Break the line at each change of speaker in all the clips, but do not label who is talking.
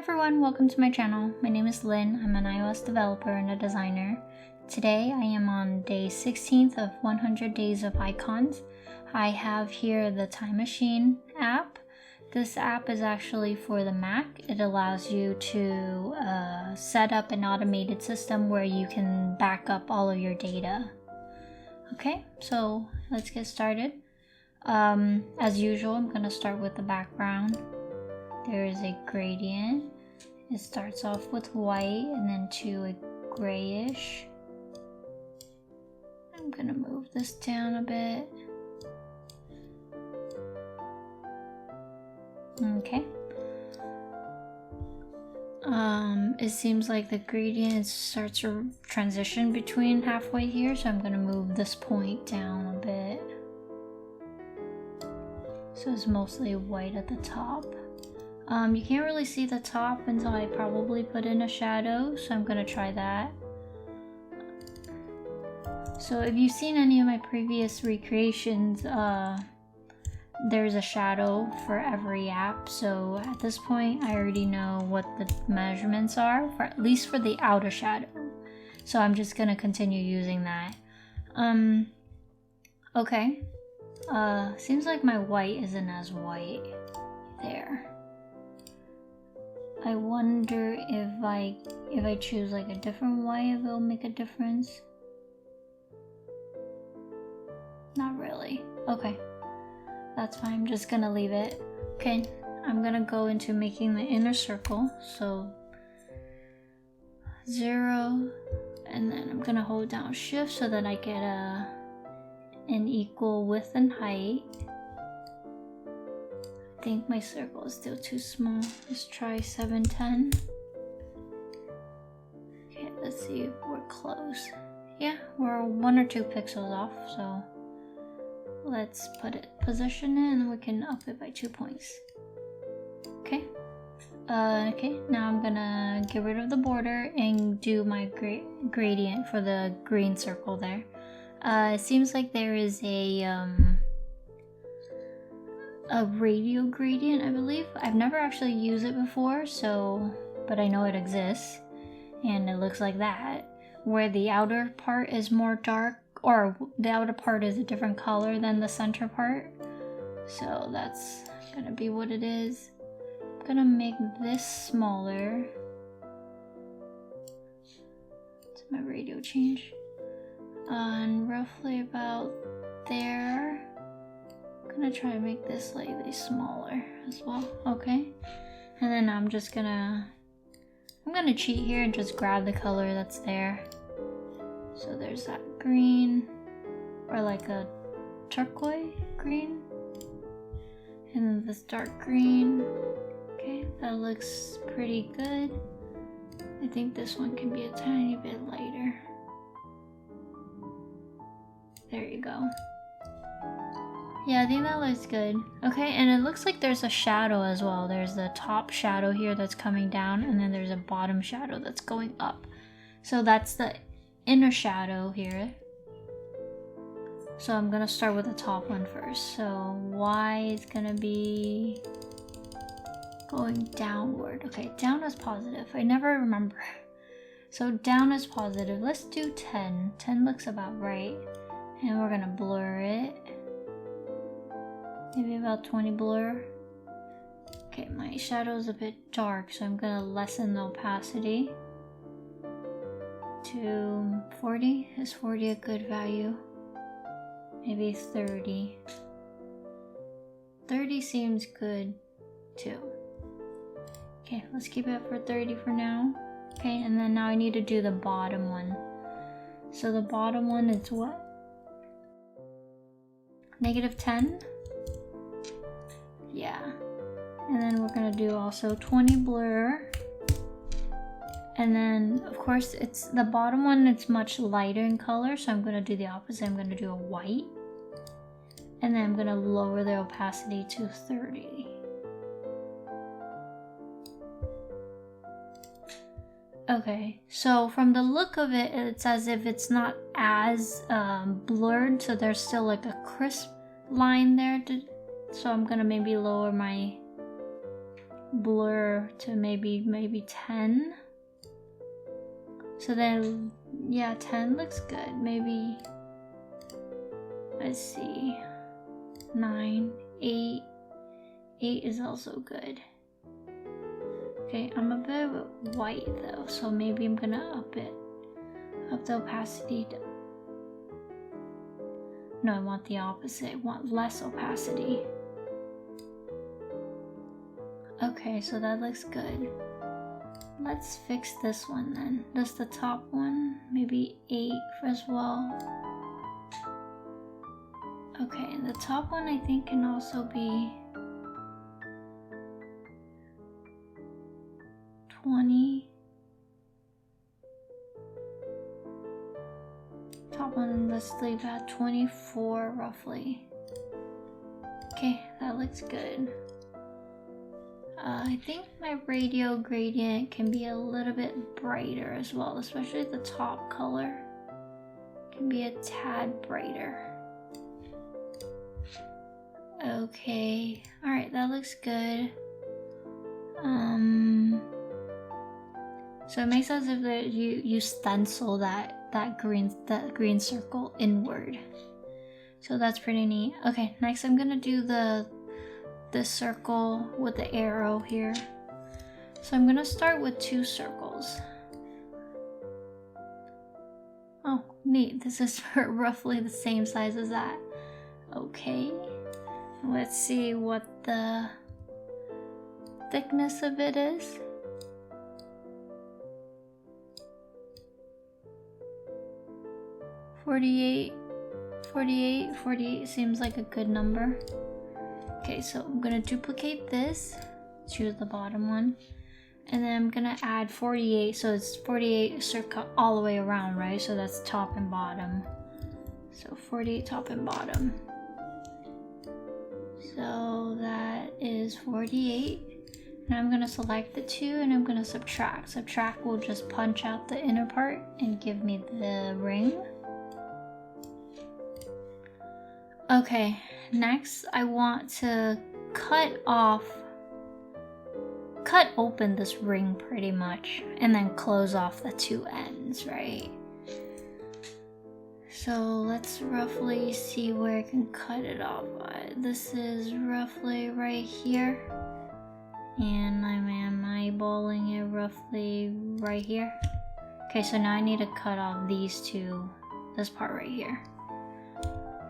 everyone, welcome to my channel. My name is Lynn. I'm an iOS developer and a designer. Today I am on day 16th of 100 days of icons. I have here the Time Machine app. This app is actually for the Mac. It allows you to set up an automated system where you can back up all of your data. Okay, so let's get started. As usual, I'm going to start with the background. There is a gradient. It starts off with white and then to a grayish. I'm gonna move this down a bit. Okay. It seems like the gradient starts to transition between halfway here, so I'm gonna move this point down a bit. So it's mostly white at the top. You can't really see the top until I probably put in a shadow, so I'm gonna try that. So if you've seen any of my previous recreations, there's a shadow for every app. So at this point, I already know what the measurements are, for at least for the outer shadow. So I'm just gonna continue using that. Okay. Seems like my white isn't as white there. I wonder if I choose like a different white, if it'll make a difference. Not really. Okay, that's fine. I'm just gonna leave it. Okay, I'm gonna go into making the inner circle. So 0, and then I'm gonna hold down Shift so that I get an equal width and height. I think my circle is still too small. Let's try 710. Okay, let's see if we're close. Yeah, we're 1 or 2 pixels off, so let's position it and we can up it by 2 points. Okay. Okay, now I'm gonna get rid of the border and do my gradient for the green circle there. It seems like there is a radial gradient, I believe. I've never actually used it before, but I know it exists, and it looks like that, where the outer part is more dark, or the outer part is a different color than the center part. So that's gonna be what it is. I'm gonna make this smaller. It's my radial change. And roughly about there. I'm gonna try to make this slightly smaller as well. Okay, and then I'm gonna cheat here and just grab the color that's there. So there's that green, or like a turquoise green, and then this dark green. Okay, that looks pretty good. I think this one can be a tiny bit lighter. There you go. Yeah, I think that looks good. Okay, and it looks like there's a shadow as well. There's the top shadow here that's coming down, and then there's a bottom shadow that's going up. So that's the inner shadow here. So I'm gonna start with the top one first. So Y is gonna be going downward. Okay, down is positive. I never remember. So down is positive. Let's do 10. 10 looks about right. And we're gonna blur it. Maybe about 20 blur. Okay, my shadow is a bit dark, so I'm gonna lessen the opacity to 40. Is 40 a good value? Maybe 30. 30 seems good too. Okay, let's keep it for 30 for now. Okay, and then now I need to do the bottom one. So the bottom one is what? -10? Yeah, and then we're gonna do also 20 blur, and then of course it's the bottom one, it's much lighter in color, so I'm gonna do the opposite. I'm gonna do a white, and then I'm gonna lower the opacity to 30. Okay, so from the look of it, it's as if it's not as blurred, so there's still like a crisp line there. So I'm gonna maybe lower my blur to maybe 10. So then, yeah, 10 looks good. Maybe, let's see, 9, 8. 8 is also good. Okay, I'm a bit white though, so maybe I'm gonna up the opacity. No, I want the opposite. I want less opacity. Okay, so that looks good. Let's fix this one then. Does the top one, maybe 8 as well. Okay, and the top one I think can also be 20. Top one, let's leave at 24 roughly. Okay, that looks good. I think my radio gradient can be a little bit brighter as well, especially the top color can be a tad brighter. Okay, alright, that looks good. So it makes sense if you stencil that green circle inward. So that's pretty neat. Okay, next I'm gonna do this circle with the arrow here. So I'm gonna start with 2 circles. Oh, neat. This is roughly the same size as that. Okay. Let's see what the thickness of it is. 48 seems like a good number. Okay, so I'm gonna duplicate this, choose the bottom one, and then I'm gonna add 48, so it's 48 circa all the way around, right? So that's top and bottom. So 48 top and bottom. So that is 48. Now I'm gonna select the 2 and I'm gonna subtract. Subtract will just punch out the inner part and give me the ring. Okay, next I want to cut open this ring pretty much, and then close off the 2 ends, right? So let's roughly see where I can cut it off. This is roughly right here, and I'm eyeballing it roughly right here. Okay, so now I need to cut off these 2, this part right here.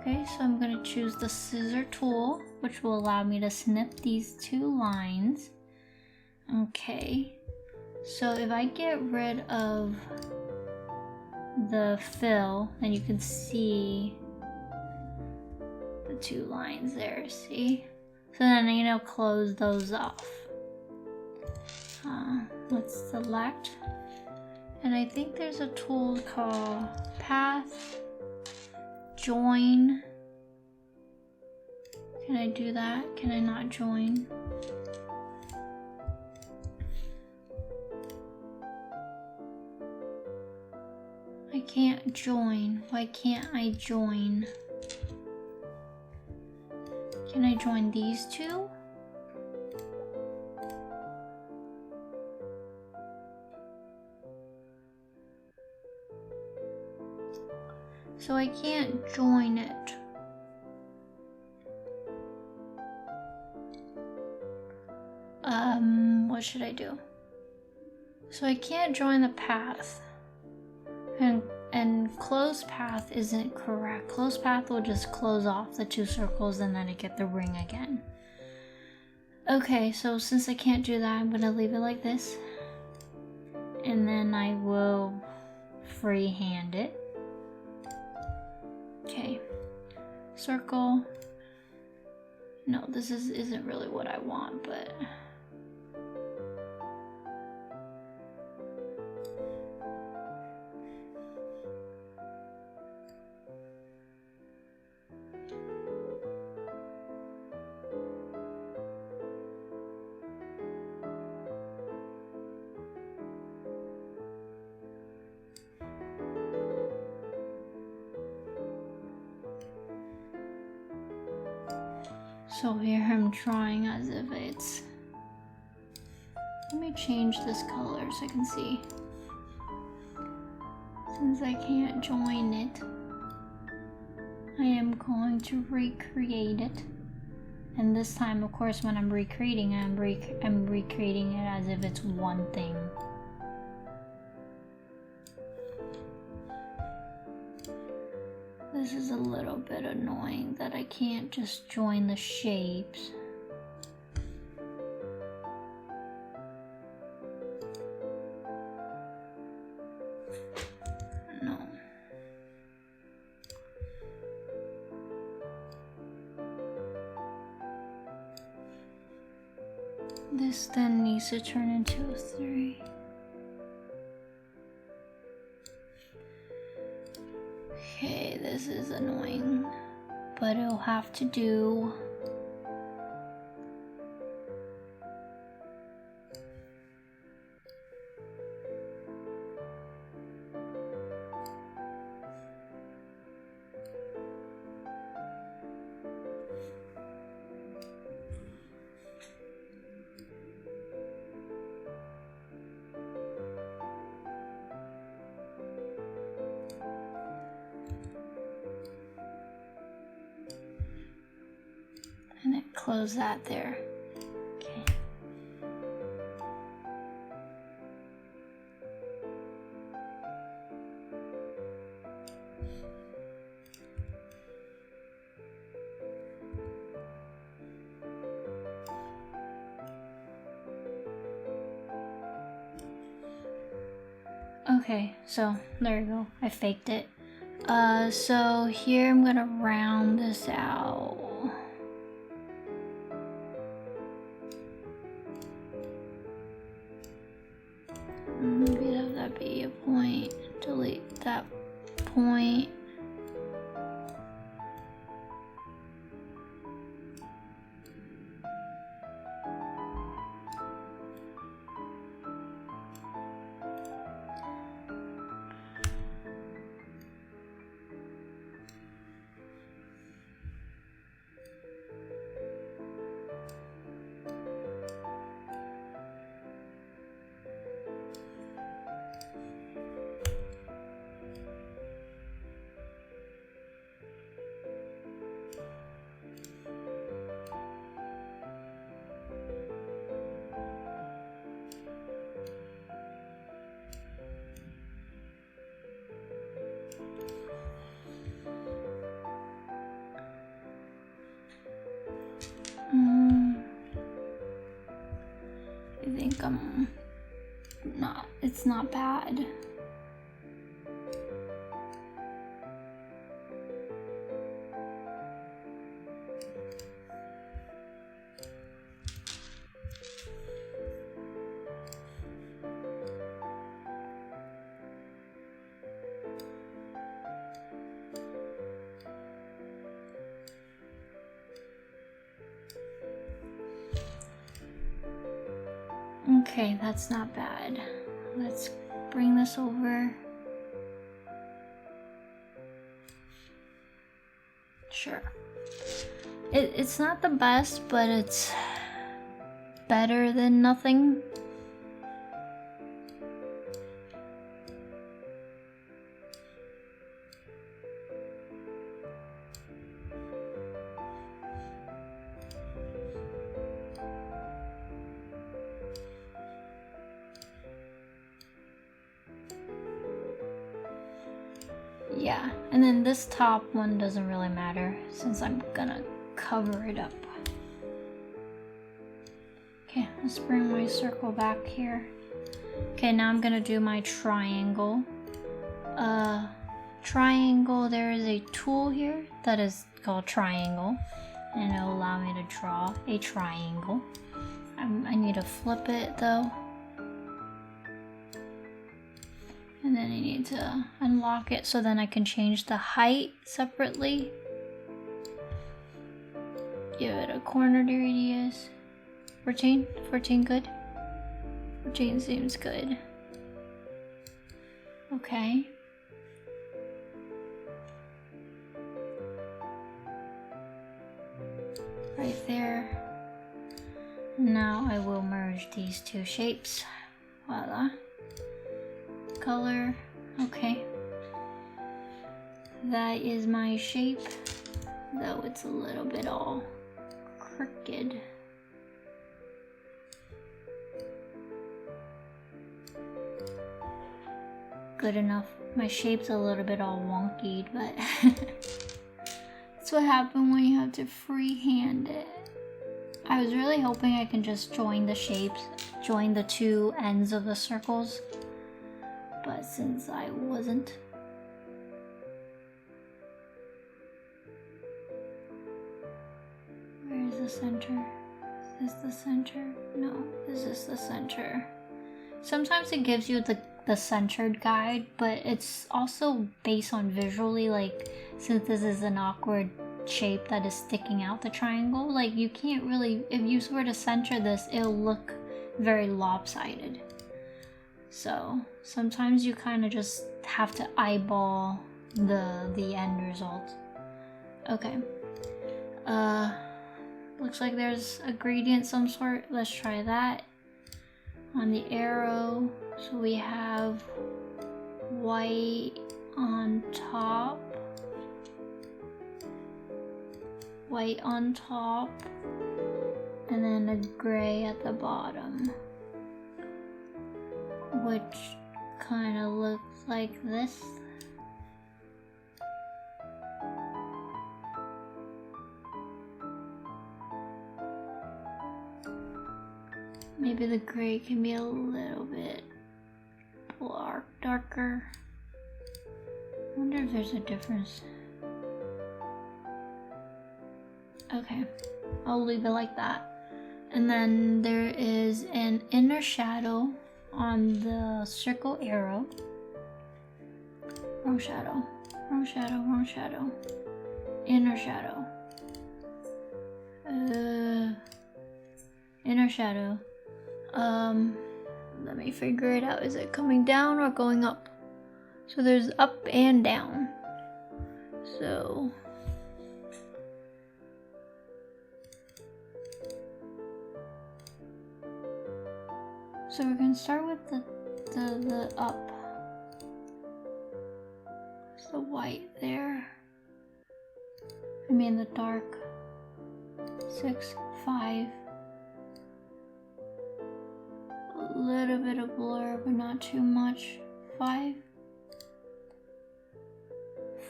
Okay, so I'm going to choose the scissor tool, which will allow me to snip these 2 lines. Okay, so if I get rid of the fill, then you can see the 2 lines there, see? So then close those off. Let's select, and I think there's a tool called Path Join. Can I do that? Can I not join? I can't join. Why can't I join? Can I join these 2? So I can't join it. What should I do? So I can't join the path. And close path isn't correct. Close path will just close off the 2 circles and then I get the ring again. Okay, so since I can't do that, I'm gonna leave it like this. And then I will freehand it. Okay, circle. No, this isn't really what I want, but so here I'm drawing as if it's Let me change this color so I can see. Since I can't join it, I am going to recreate it. And this time, of course, when I'm recreating it, I'm recreating it as if it's one thing. This is a little bit annoying that I can't just join the shapes. No. This then needs to turn into a 3. Okay, this is annoying, but it'll have to do. And then close that there. Okay. Okay, so there you go. I faked it. So here I'm gonna round this out. Maybe have that be a point. Delete that point. I think it's not bad. Okay, that's not bad. Let's bring this over. Sure. It's not the best, but it's better than nothing. Yeah, and then this top one doesn't really matter since I'm gonna cover it up. Okay, let's bring my circle back here. Okay, now I'm gonna do my triangle. Triangle, there is a tool here that is called triangle, and it'll allow me to draw a triangle. I need to flip it though. And then I need to unlock it so then I can change the height separately. Give it a corner radius. 14? 14 good? 14 seems good. Okay. Right there. Now I will merge these two shapes. Voila. Color. Okay. That is my shape, though it's a little bit all crooked. Good enough. My shape's a little bit all wonky, but that's what happens when you have to freehand it. I was really hoping I can just join the shapes, join the two ends of the circles, but since I wasn't. Where is the center? Is this the center? No, this is the center. Sometimes it gives you the centered guide, but it's also based on visually, like, since this is an awkward shape that is sticking out the triangle, like, you can't really, if you were to center this, it'll look very lopsided. So sometimes you kind of just have to eyeball the end result. Okay. Looks like there's a gradient some sort. Let's try that. On the arrow, so we have white on top, and then a gray at the bottom, which kind of looks like this. Maybe the gray can be a little bit darker. I wonder if there's a difference. Okay, I'll leave it like that. And then there is an inner shadow on the circle arrow. Wrong shadow. Wrong shadow, wrong shadow. Inner shadow. Inner shadow. Let me figure it out. Is it coming down or going up? So there's up and down. So we're gonna start with the up. It's the white there. I mean the dark. 6, 5. A little bit of blur, but not too much. 5,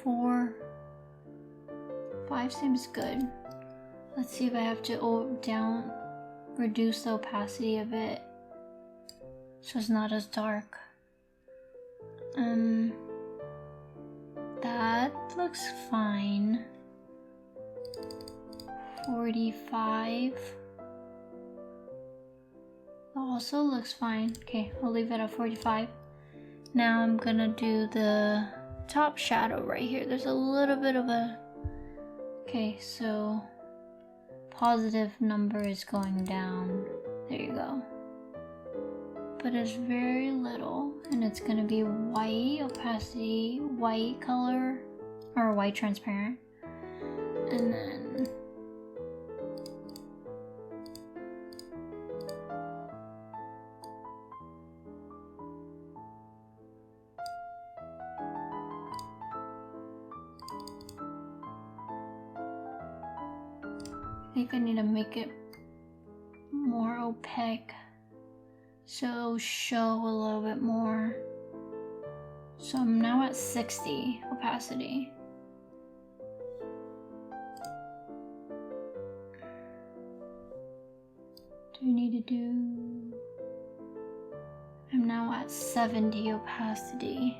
4. 5 seems good. Let's see if I have to reduce the opacity a bit, so it's not as dark. That looks fine. 45. Also looks fine. Okay, I'll leave it at 45. Now I'm gonna do the top shadow right here. There's a little bit of a... Okay, so positive number is going down. There you go. But it's very little, and it's gonna be white opacity, white color, or white transparent. And then I think I need to make it more opaque so it'll show a little bit more. So I'm now at 60 opacity. Do we need to do... I'm now at 70 opacity.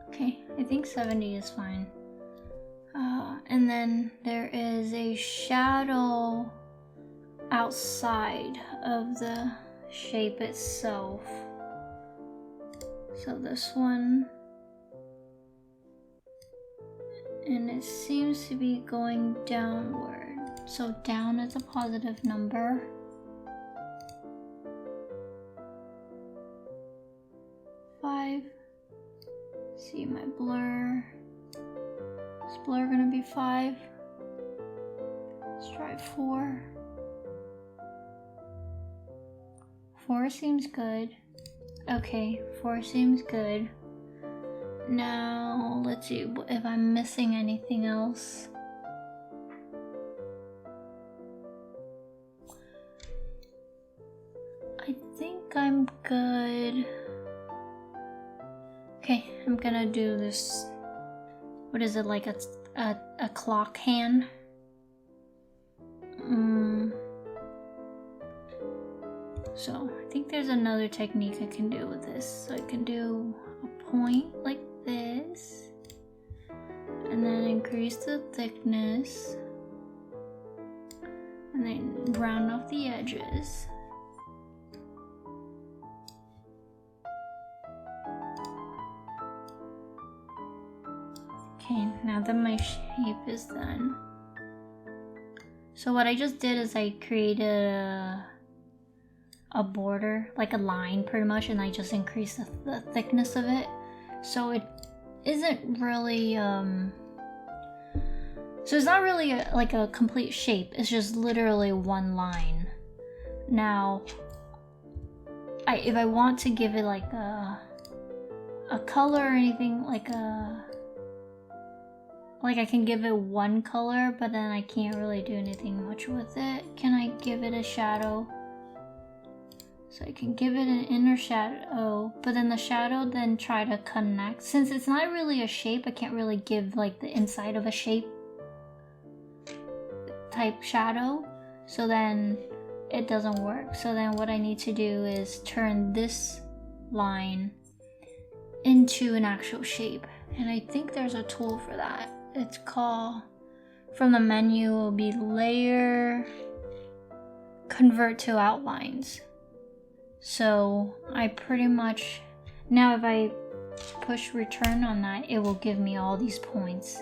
Okay, I think 70 is fine. And then there is a shadow outside of the shape itself. So this one, and it seems to be going downward. So down is a positive number. 5. See my blur. Is blur gonna be 5? Let's try 4. 4 seems good. Okay, 4 seems good. Now, let's see if I'm missing anything else. I think I'm good. Okay, I'm gonna do this. What is it, like a clock hand? So I think there's another technique I can do with this. So I can do a point like this, and then increase the thickness, and then round off the edges. Okay, now that my shape is done. So what I just did is I created a border, like a line pretty much, and I just increased the thickness of it. So it isn't really, so it's not really like a complete shape. It's just literally one line. Now, if I want to give it like a color or anything, like I can give it one color, but then I can't really do anything much with it. Can I give it a shadow? So I can give it an inner shadow, but then the shadow then try to connect. Since it's not really a shape, I can't really give like the inside of a shape type shadow. So then it doesn't work. So then what I need to do is turn this line into an actual shape. And I think there's a tool for that. It's called, from the menu, it will be layer, convert to outlines. So I pretty much, now if I push return on that, it will give me all these points.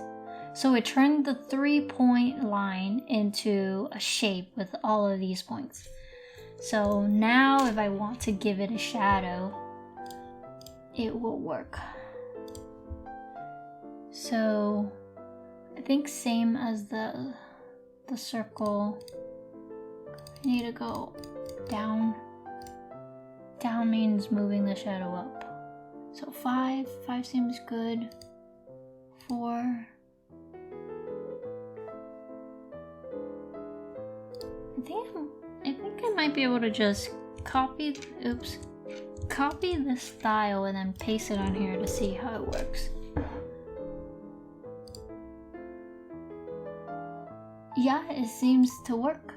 So it turned the 3-point line into a shape with all of these points. So now if I want to give it a shadow, it will work. So I think same as the circle, I need to go down. Down means moving the shadow up. So 5 seems good. 4. I think I might be able to just copy this style and then paste it on here to see how it works. Yeah, it seems to work.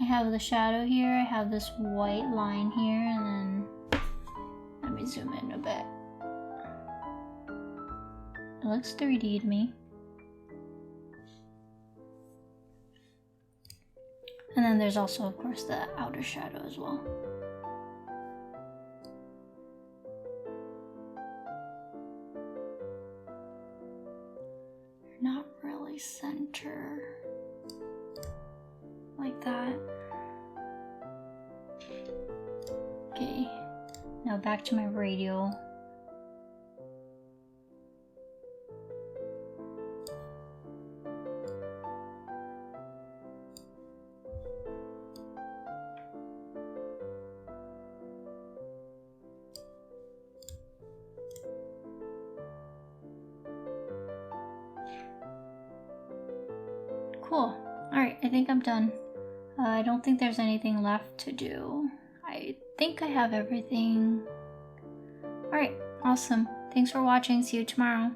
I have the shadow here, I have this white line here, and then let me zoom in a bit. It looks 3D to me. And then there's also, of course, the outer shadow as well. Not really center like that. Okay, now back to my radial. Cool. Alright, I think I'm done. I don't think there's anything left to do. I think I have everything. Alright, awesome. Thanks for watching. See you tomorrow.